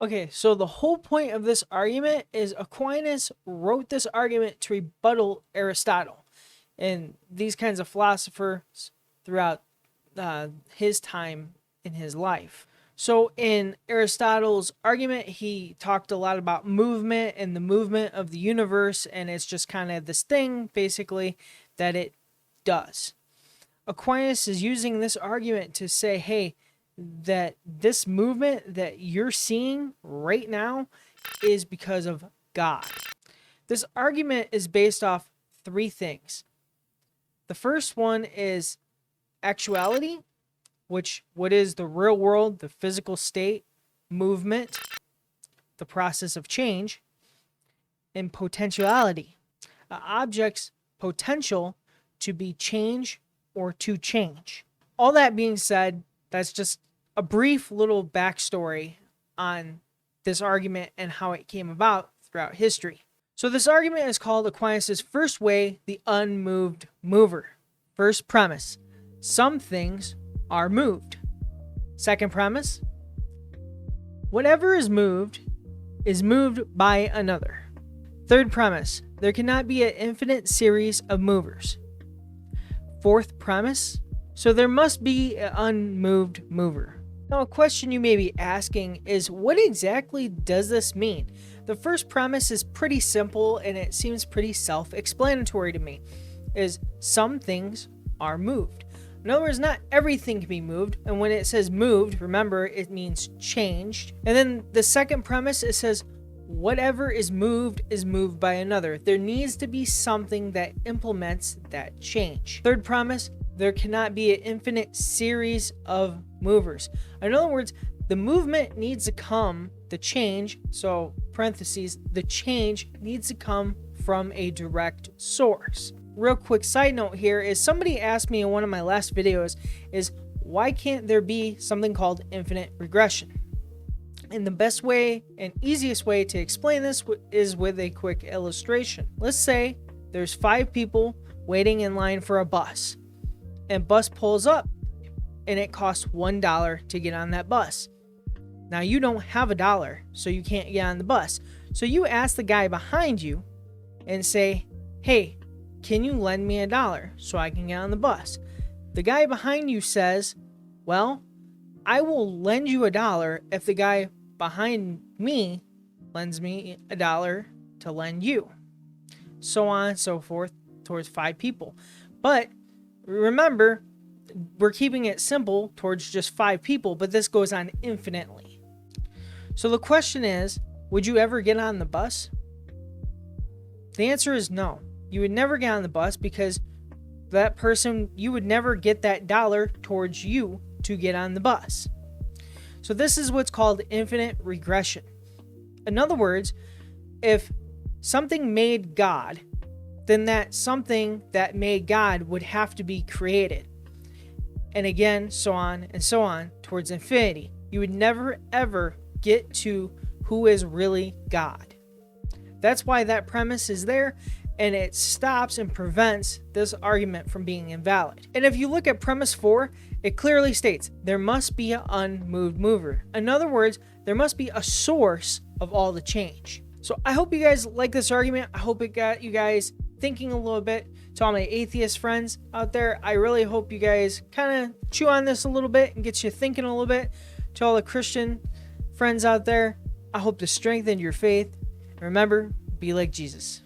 Okay, so the whole point of this argument is Aquinas wrote this argument to rebuttal Aristotle and these kinds of philosophers throughout his time in his life. So in Aristotle's argument, he talked a lot about movement and the movement of the universe, and it's just kind of this thing, basically, that it does. Aquinas is using this argument to say, hey, that this movement that you're seeing right now is because of God. This argument is based off three things. The first one is actuality, what is the real world, the physical state, movement, the process of change, and potentiality, an object's potential to be changed or to change. All that being said, that's just a brief little backstory on this argument and how it came about throughout history. So this argument is called Aquinas' first way, the unmoved mover. First premise, some things are moved. Second premise, whatever is moved by another. Third premise, there cannot be an infinite series of movers. Fourth premise, so there must be an unmoved mover. Now, a question you may be asking is, what exactly does this mean? The first premise is pretty simple and it seems pretty self-explanatory to me, is some things are moved. In other words, not everything can be moved, and when it says moved, remember, it means changed. And then the second premise, it says whatever is moved by another. There needs to be something that implements that change. Third premise, there cannot be an infinite series of movers. In other words, the movement needs to come, the change, so parentheses, the change needs to come from a direct source. Real quick side note here is somebody asked me in one of my last videos is why can't there be something called infinite regression? And the best way and easiest way to explain this is with a quick illustration. Let's say there's 5 people waiting in line for a bus, and bus pulls up and it costs $1 to get on that bus. Now you don't have $1, so you can't get on the bus. So you ask the guy behind you and say, hey, can you lend me $1 so I can get on the bus? The guy behind you says, well, I will lend you $1 if the guy behind me lends me $1 to lend you. So on and so forth towards 5 people. But remember, we're keeping it simple towards just 5 people, but this goes on infinitely. So the question is, would you ever get on the bus? The answer is no. You would never get on the bus because that person, you would never get that dollar towards you to get on the bus. So this is what's called infinite regression. In other words, if something made God, then that something that made God would have to be created. And again, so on and so on towards infinity. You would never ever get to who is really God. That's why that premise is there, and it stops and prevents this argument from being invalid. And if you look at premise 4, it clearly states there must be an unmoved mover. In other words, there must be a source of all the change. So I hope you guys like this argument. I hope it got you guys thinking a little bit. To all my atheist friends out there, I really hope you guys kind of chew on this a little bit and get you thinking a little bit. To all the Christian friends out there, I hope to strengthen your faith. Remember, be like Jesus.